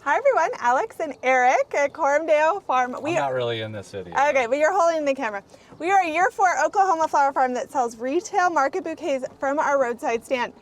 Hi everyone, Alex and Eric at Coram Farm. I'm not really in this video. Okay, but you're holding the camera. We are a year 4 Oklahoma flower farm that sells retail market bouquets from our roadside stand.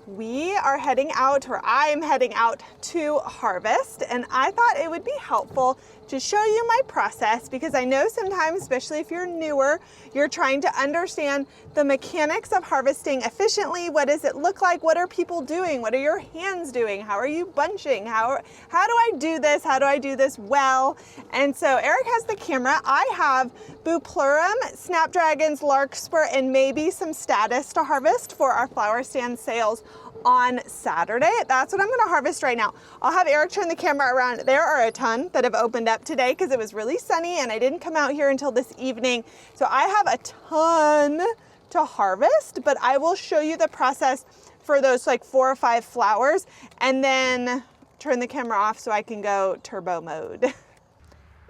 We are heading out, or I'm heading out to harvest, and I thought it would be helpful to show you my process because I know sometimes, especially if you're newer, you're trying to understand the mechanics of harvesting efficiently. What does it look like? What are people doing? What are your hands doing? How are you bunching? How do I do this? How do I do this well? And so Eric has the camera. I have Bupleurum, snapdragons, larkspur, and maybe some statice to harvest for our flower stand sales on Saturday. That's what I'm going to harvest right now. I'll have Eric turn the camera around. There are a ton that have opened up today because it was really sunny and I didn't come out here until this evening. So I have a ton to harvest, but I will show you the process for those like 4 or 5 flowers and then turn the camera off so I can go turbo mode.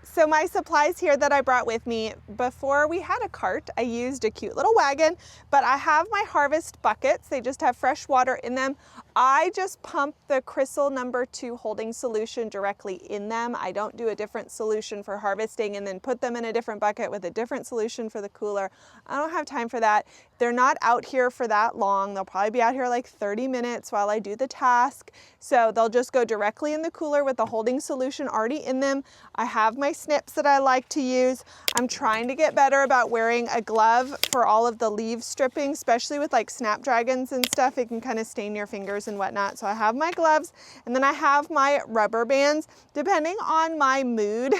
So my supplies here that I brought with me, before we had a cart, I used a cute little wagon, but I have my harvest buckets. They just have fresh water in them. I just pump the Crystal No. 2 holding solution directly in them. I don't do a different solution for harvesting and then put them in a different bucket with a different solution for the cooler. I don't have time for that. They're not out here for that long. They'll probably be out here like 30 minutes while I do the task. So they'll just go directly in the cooler with the holding solution already in them. I have my snips that I like to use. I'm trying to get better about wearing a glove for all of the leaf stripping, especially with like snapdragons and stuff. It can kind of stain your fingers and whatnot. So I have my gloves and then I have my rubber bands. Depending on my mood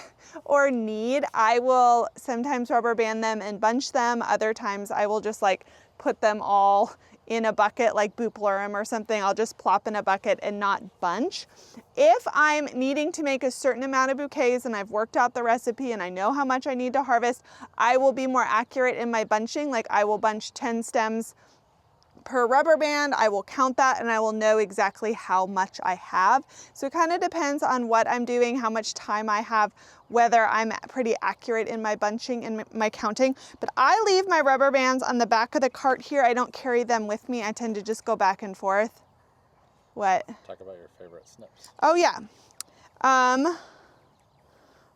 or need, I will sometimes rubber band them and bunch them. Other times I will just like put them all in a bucket like Bupleurum or something. I'll just plop in a bucket and not bunch. If I'm needing to make a certain amount of bouquets and I've worked out the recipe and I know how much I need to harvest, I will be more accurate in my bunching. Like I will bunch 10 stems per rubber band. I will count that and I will know exactly how much I have. So it kind of depends on what I'm doing, how much time I have, whether I'm pretty accurate in my bunching and my counting. But I leave my rubber bands on the back of the cart here. I don't carry them with me. I tend to just go back and forth. What? Talk about your favorite snips. Oh yeah.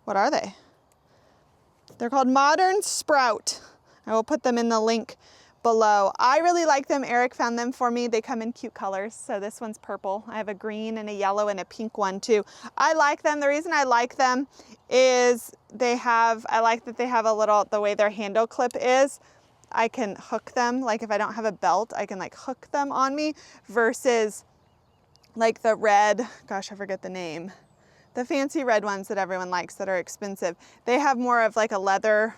What are they? They're called Modern Sprout. I will put them in the link below. I really like them. Eric found them for me. They come in cute colors. So this one's purple. I have a green and a yellow and a pink one too. I like them. The reason I like them is I like that they have a little, the way their handle clip is, I can hook them. Like if I don't have a belt, I can like hook them on me versus like the red, gosh, I forget the name. The fancy red ones that everyone likes that are expensive. They have more of like a leather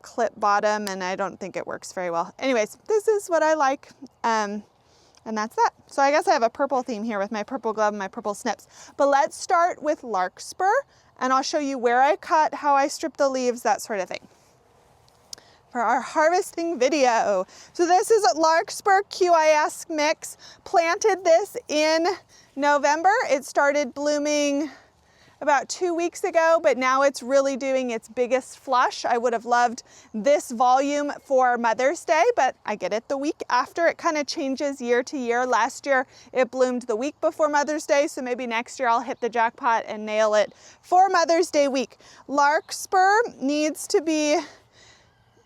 clip bottom and I don't think it works very well. Anyways, this is what I like and that's that. So I guess I have a purple theme here with my purple glove and my purple snips. But let's start with larkspur and I'll show you where I cut, how I strip the leaves, that sort of thing for our harvesting video. So this is a larkspur QIS mix. Planted this in November. It started blooming about 2 weeks ago, but now it's really doing its biggest flush. I would have loved this volume for Mother's Day, but I get it the week after. It kind of changes year to year. Last year, it bloomed the week before Mother's Day, so maybe next year I'll hit the jackpot and nail it for Mother's Day week. Larkspur needs to be,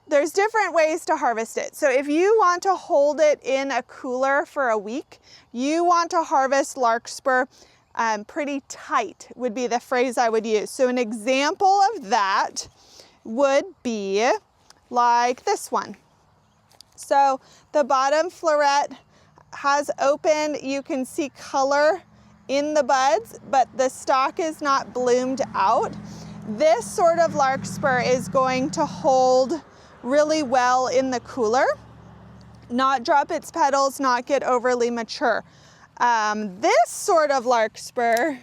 there's different ways to harvest it. So if you want to hold it in a cooler for a week, you want to harvest larkspur pretty tight would be the phrase I would use. So an example of that would be like this one. So the bottom floret has opened, you can see color in the buds, but the stalk is not bloomed out. This sort of larkspur is going to hold really well in the cooler, not drop its petals, not get overly mature. This sort of larkspur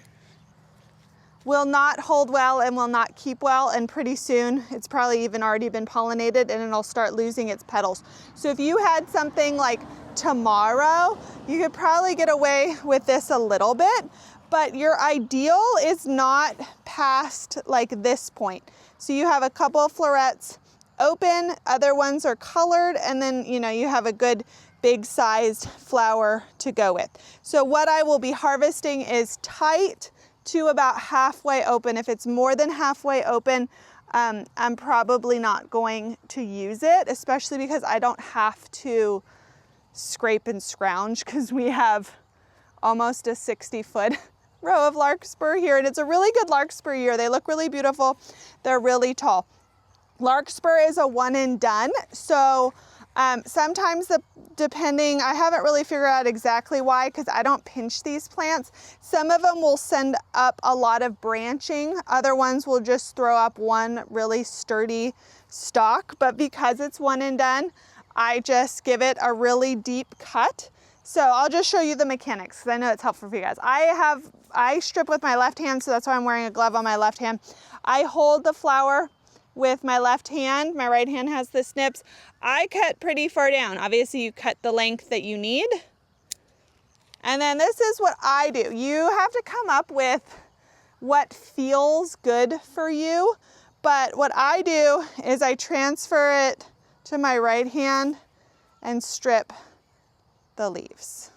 will not hold well and will not keep well, and pretty soon it's probably even already been pollinated and it'll start losing its petals. So if you had something like tomorrow, you could probably get away with this a little bit, but your ideal is not past like this point. So you have a couple of florets open, other ones are colored, and then you have a good big sized flower to go with. So what I will be harvesting is tight to about halfway open. If it's more than halfway open, I'm probably not going to use it, especially because I don't have to scrape and scrounge because we have almost a 60-foot row of larkspur here, and it's a really good larkspur year. They look really beautiful. They're really tall. Larkspur is a one and done, so sometimes depending, I haven't really figured out exactly why because I don't pinch these plants. Some of them will send up a lot of branching. Other ones will just throw up one really sturdy stalk, but because it's one and done, I just give it a really deep cut. So I'll just show you the mechanics because I know it's helpful for you guys. I strip with my left hand, so that's why I'm wearing a glove on my left hand. I hold the flower with my left hand. My right hand has the snips. I cut pretty far down. Obviously you cut the length that you need. And then this is what I do. You have to come up with what feels good for you. But what I do is I transfer it to my right hand and strip the leaves.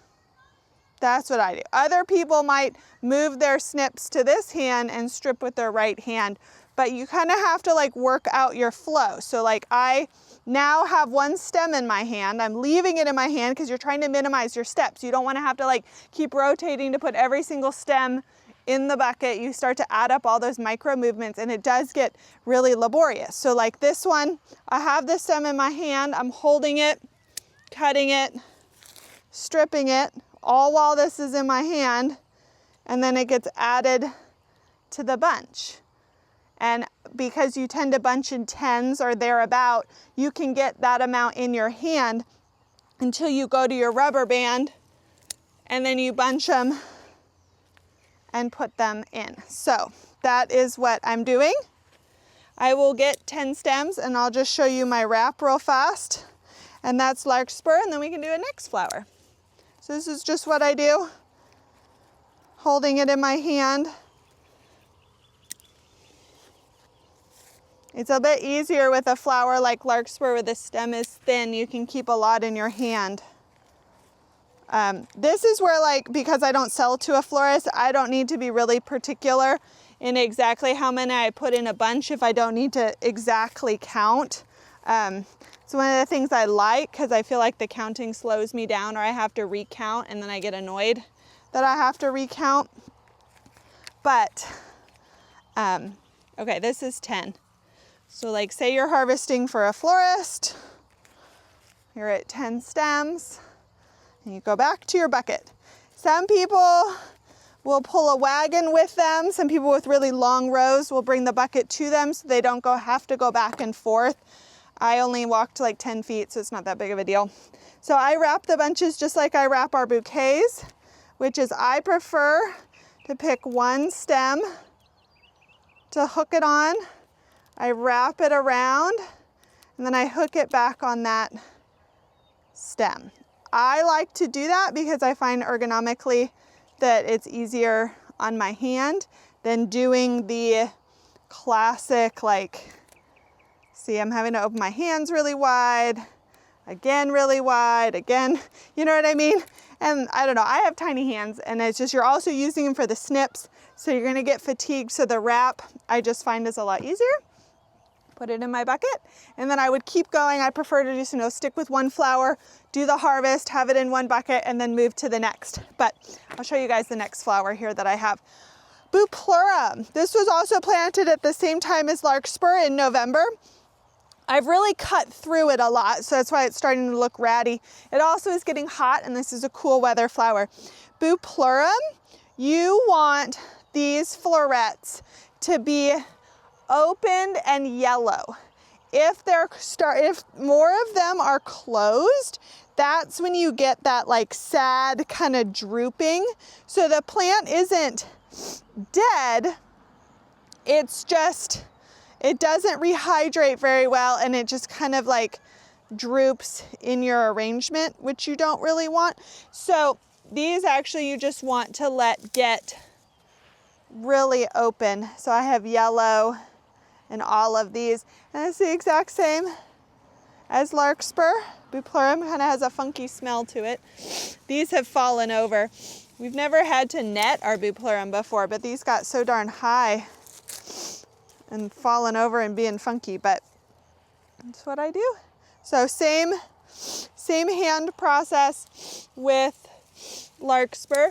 That's what I do. Other people might move their snips to this hand and strip with their right hand, but you kind of have to like work out your flow. So like I now have one stem in my hand. I'm leaving it in my hand because you're trying to minimize your steps. You don't want to have to like keep rotating to put every single stem in the bucket. You start to add up all those micro movements and it does get really laborious. So like this one, I have this stem in my hand. I'm holding it, cutting it, stripping it, all while this is in my hand, and then it gets added to the bunch. And because you tend to bunch in 10s or thereabout, you can get that amount in your hand until you go to your rubber band and then you bunch them and put them in. So that is what I'm doing. I will get 10 stems and I'll just show you my wrap real fast. And that's larkspur, and then we can do a next flower. So this is just what I do, holding it in my hand. It's a bit easier with a flower like larkspur where the stem is thin. You can keep a lot in your hand. This is where, like, because I don't sell to a florist, I don't need to be really particular in exactly how many I put in a bunch if I don't need to exactly count. It's one of the things I like because I feel like the counting slows me down, or I have to recount and then I get annoyed that I have to recount. But, okay, this is 10. So like say you're harvesting for a florist, you're at 10 stems, and you go back to your bucket. Some people will pull a wagon with them. Some people with really long rows will bring the bucket to them so they don't have to go back and forth. I only walked like 10 feet, so it's not that big of a deal. So I wrap the bunches just like I wrap our bouquets, which is I prefer to pick one stem to hook it on. I wrap it around and then I hook it back on that stem. I like to do that because I find ergonomically that it's easier on my hand than doing the classic, like, see, I'm having to open my hands really wide, again really wide, again, you know what I mean? And I don't know, I have tiny hands, and it's just you're also using them for the snips, so you're gonna get fatigued. So the wrap I just find is a lot easier. Put it in my bucket, and then I would keep going. I prefer to just, stick with one flower, do the harvest, have it in one bucket, and then move to the next. But I'll show you guys the next flower here that I have. Bupleurum. This was also planted at the same time as larkspur in November. I've really cut through it a lot, so that's why it's starting to look ratty. It also is getting hot, and this is a cool weather flower. Bupleurum, you want these florets to be opened and yellow. If more of them are closed, that's when you get that like sad kind of drooping. So the plant isn't dead, it's just, it doesn't rehydrate very well, and it just kind of like droops in your arrangement, which you don't really want. So these actually you just want to let get really open. So I have yellow and all of these, and it's the exact same as larkspur. Bupleurum kind of has a funky smell to it. These have fallen over We've never had to net our Bupleurum before, but these got so darn high and falling over and being funky, but that's what I do. So same hand process with larkspur.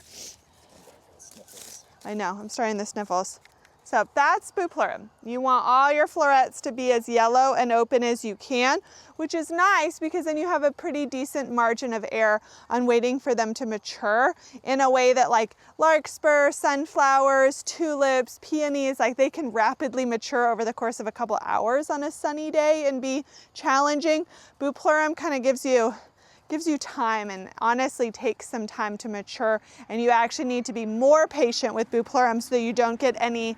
I know, I'm starting the sniffles. So that's Bupleurum. You want all your florets to be as yellow and open as you can, which is nice because then you have a pretty decent margin of error on waiting for them to mature in a way that like larkspur, sunflowers, tulips, peonies, like they can rapidly mature over the course of a couple hours on a sunny day and be challenging. Bupleurum kind of gives you time and honestly takes some time to mature, and you actually need to be more patient with Bupleurum so that you don't get any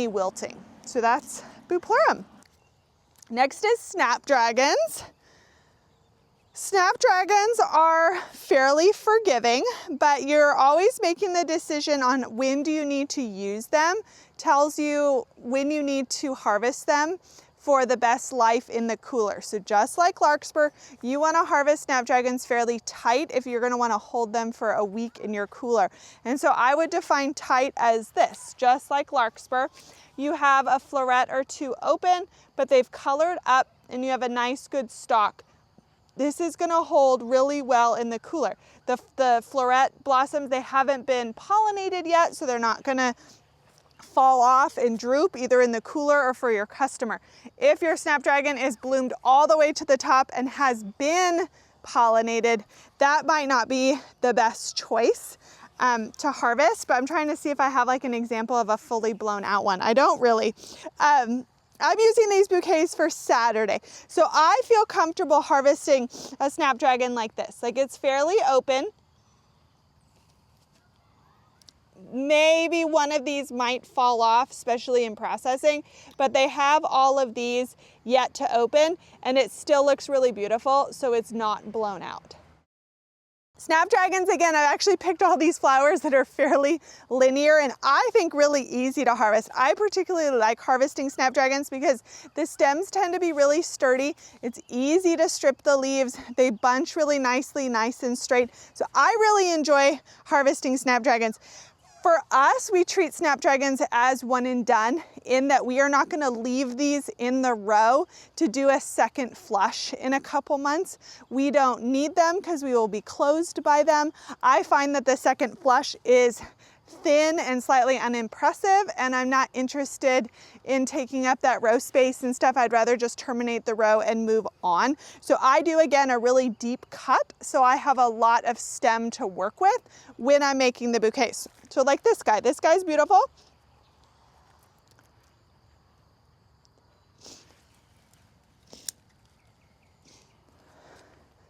wilting. So that's Bupleurum. Next is snapdragons. Snapdragons are fairly forgiving, but you're always making the decision on when do you need to use them. Tells you when you need to harvest them for the best life in the cooler. So just like larkspur, you want to harvest snapdragons fairly tight if you're going to want to hold them for a week in your cooler. And so I would define tight as this, just like larkspur. You have a floret or two open, but they've colored up and you have a nice good stalk. This is going to hold really well in the cooler. The floret blossoms, they haven't been pollinated yet, so they're not going to fall off and droop either in the cooler or for your customer. If your snapdragon is bloomed all the way to the top and has been pollinated, that might not be the best choice to harvest, but I'm trying to see if I have like an example of a fully blown out one. I don't really. I'm using these bouquets for Saturday. So I feel comfortable harvesting a snapdragon like this. Like it's fairly open. Maybe one of these might fall off, especially in processing, but they have all of these yet to open and it still looks really beautiful, so it's not blown out. Snapdragons, again, I've actually picked all these flowers that are fairly linear and I think really easy to harvest. I particularly like harvesting snapdragons because the stems tend to be really sturdy. It's easy to strip the leaves. They bunch really nicely, nice and straight. So I really enjoy harvesting snapdragons. For us, we treat snapdragons as one and done in that we are not going to leave these in the row to do a second flush in a couple months. We don't need them because we will be closed by them. I find that the second flush is thin and slightly unimpressive, and I'm not interested in taking up that row space and stuff. I'd rather just terminate the row and move on. So I do, again, a really deep cut, so I have a lot of stem to work with when I'm making the bouquets. So like this guy's beautiful.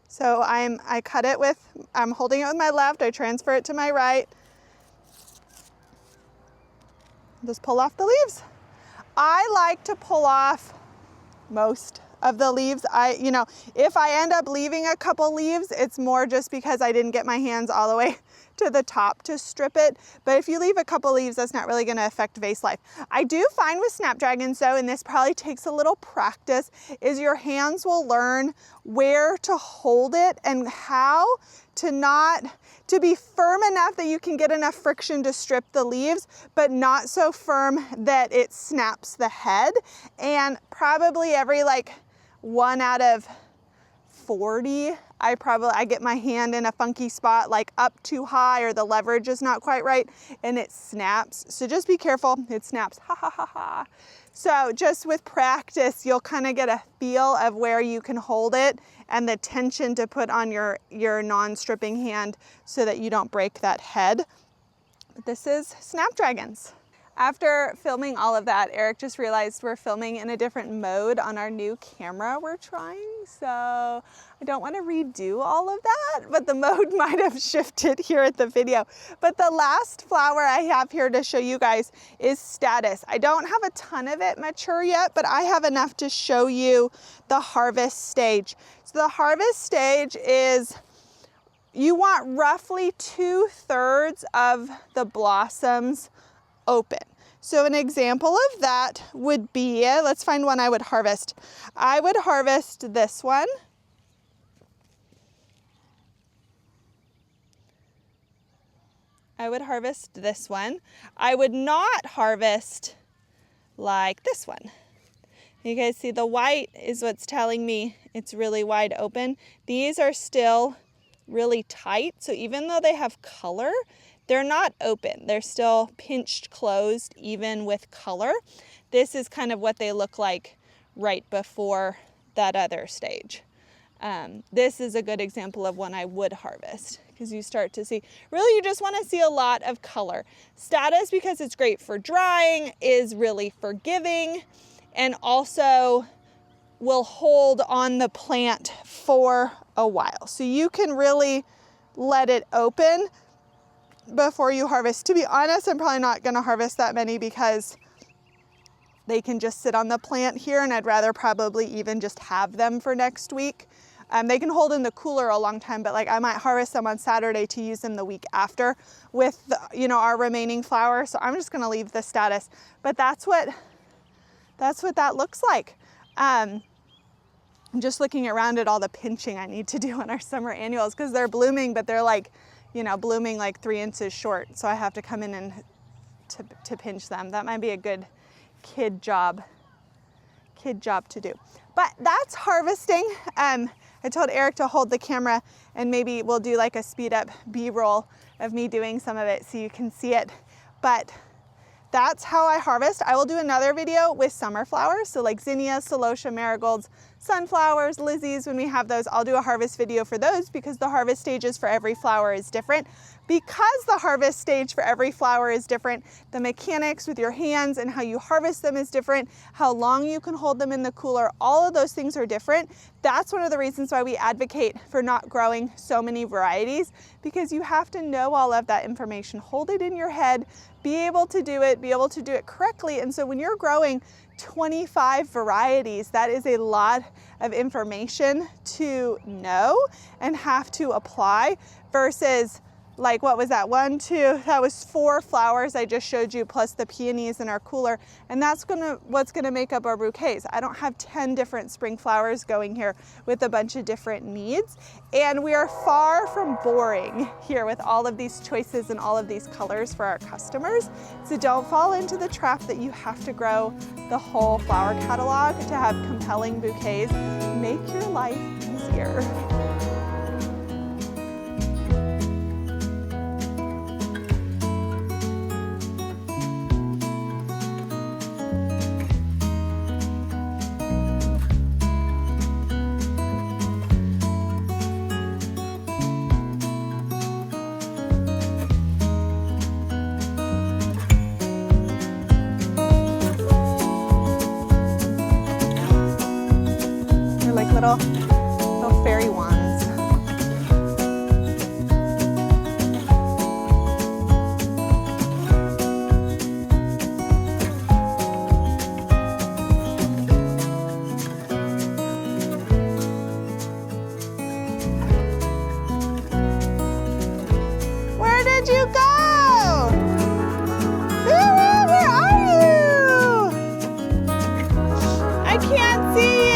So I cut it with, I'm holding it with my left, I transfer it to my right. Just pull off the leaves. I like to pull off most of the leaves. If I end up leaving a couple leaves, it's more just because I didn't get my hands all the way to the top to strip it. But if you leave a couple leaves, that's not really going to affect vase life. I do find with snapdragons though, and this probably takes a little practice, is your hands will learn where to hold it and how to be firm enough that you can get enough friction to strip the leaves, but not so firm that it snaps the head. And probably every like 1 out of 40, I get my hand in a funky spot, like up too high or the leverage is not quite right and it snaps. So just be careful, it snaps, ha ha ha ha. So just with practice, you'll kind of get a feel of where you can hold it and the tension to put on your non-stripping hand so that you don't break that head. But this is snapdragons. After filming all of that, Eric just realized we're filming in a different mode on our new camera we're trying. So I don't want to redo all of that, but the mode might have shifted here at the video. But the last flower I have here to show you guys is statice. I don't have a ton of it mature yet, but I have enough to show you the harvest stage. So the harvest stage is, you want roughly 2/3 of the blossoms open. So an example of that would be, let's find one I would harvest. I would harvest this one. I would harvest this one. I would not harvest like this one. You guys see the white is what's telling me it's really wide open. These are still really tight, so even though they have color, they're not open. They're still pinched closed even with color. This is kind of what they look like right before that other stage. This is a good example of one I would harvest because you start to see, really you just want to see a lot of color. Statice, because it's great for drying, is really forgiving and also will hold on the plant for a while. So you can really let it open before you harvest. To be honest, I'm probably not going to harvest that many because they can just sit on the plant here, and I'd rather probably even just have them for next week. They can hold in the cooler a long time, but like I might harvest them on Saturday to use them the week after with the, our remaining flower. So I'm just going to leave the statice, but that's what that looks like. I'm just looking around at all the pinching I need to do on our summer annuals because they're blooming, but they're like, blooming like 3 inches short. So I have to come in and to pinch them. That might be a good kid job to do. But that's harvesting. I told Eric to hold the camera and maybe we'll do like a speed up B-roll of me doing some of it so you can see it. But that's how I harvest. I will do another video with summer flowers. So like zinnias, celosia, marigolds, sunflowers, lizzies, when we have those, I'll do a harvest video for those because the harvest stages for every flower is different. Because the harvest stage for every flower is different, the mechanics with your hands and how you harvest them is different, how long you can hold them in the cooler, all of those things are different. That's one of the reasons why we advocate for not growing so many varieties, because you have to know all of that information, hold it in your head, be able to do it correctly. And so when you're growing 25 varieties, that is a lot of information to know and have to apply versus like, what was that? 1, 2, that was 4 flowers I just showed you, plus the peonies in our cooler. And that's what's gonna make up our bouquets. I don't have 10 different spring flowers going here with a bunch of different needs. And we are far from boring here with all of these choices and all of these colors for our customers. So don't fall into the trap that you have to grow the whole flower catalog to have compelling bouquets. Make your life easier. Little fairy wands. Where did you go? Where are you? I can't see you.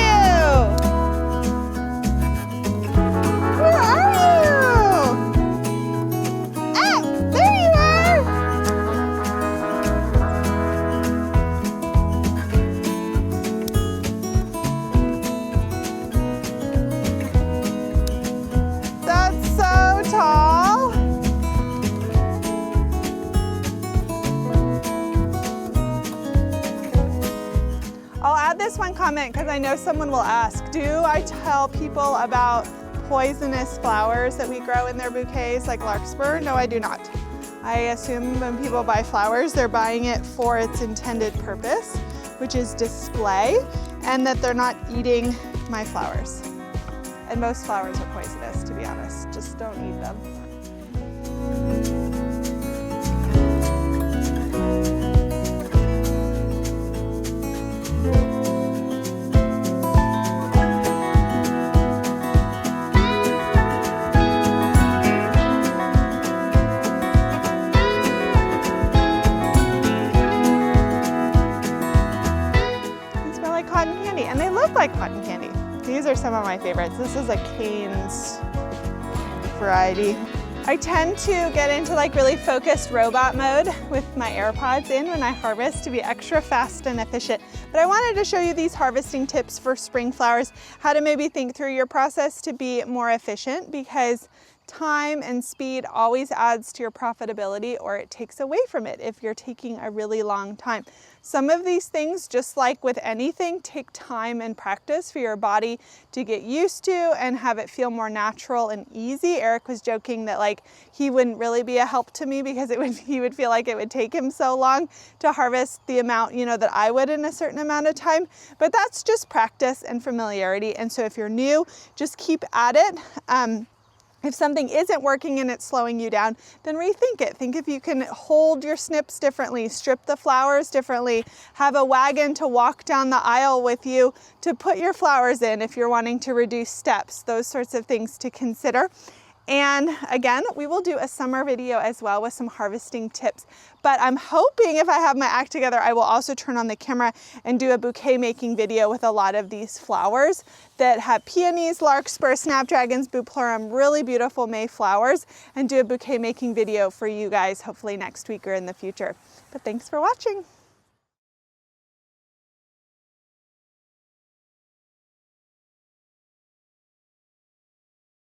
Comment because I know someone will ask, do I tell people about poisonous flowers that we grow in their bouquets like larkspur? No, I do not. I assume when people buy flowers, they're buying it for its intended purpose, which is display, and that they're not eating my flowers. And most flowers are poisonous, to be honest. Just don't eat them. Like cotton candy. These are some of my favorites. This is a Cane's variety. I tend to get into like really focused robot mode with my AirPods in when I harvest to be extra fast and efficient. But I wanted to show you these harvesting tips for spring flowers, how to maybe think through your process to be more efficient, because time and speed always adds to your profitability, or it takes away from it if you're taking a really long time. Some of these things, just like with anything, take time and practice for your body to get used to and have it feel more natural and easy. Eric was joking that like he wouldn't really be a help to me because he would feel like it would take him so long to harvest the amount, you know, that I would in a certain amount of time. But that's just practice and familiarity. And so if you're new, just keep at it. If something isn't working and it's slowing you down, then rethink it. Think if you can hold your snips differently, strip the flowers differently, have a wagon to walk down the aisle with you to put your flowers in if you're wanting to reduce steps, those sorts of things to consider. And again, we will do a summer video as well with some harvesting tips. But I'm hoping if I have my act together, I will also turn on the camera and do a bouquet making video with a lot of these flowers that have peonies, larkspur, snapdragons, Bupleurum, really beautiful May flowers, and do a bouquet making video for you guys hopefully next week or in the future. But thanks for watching.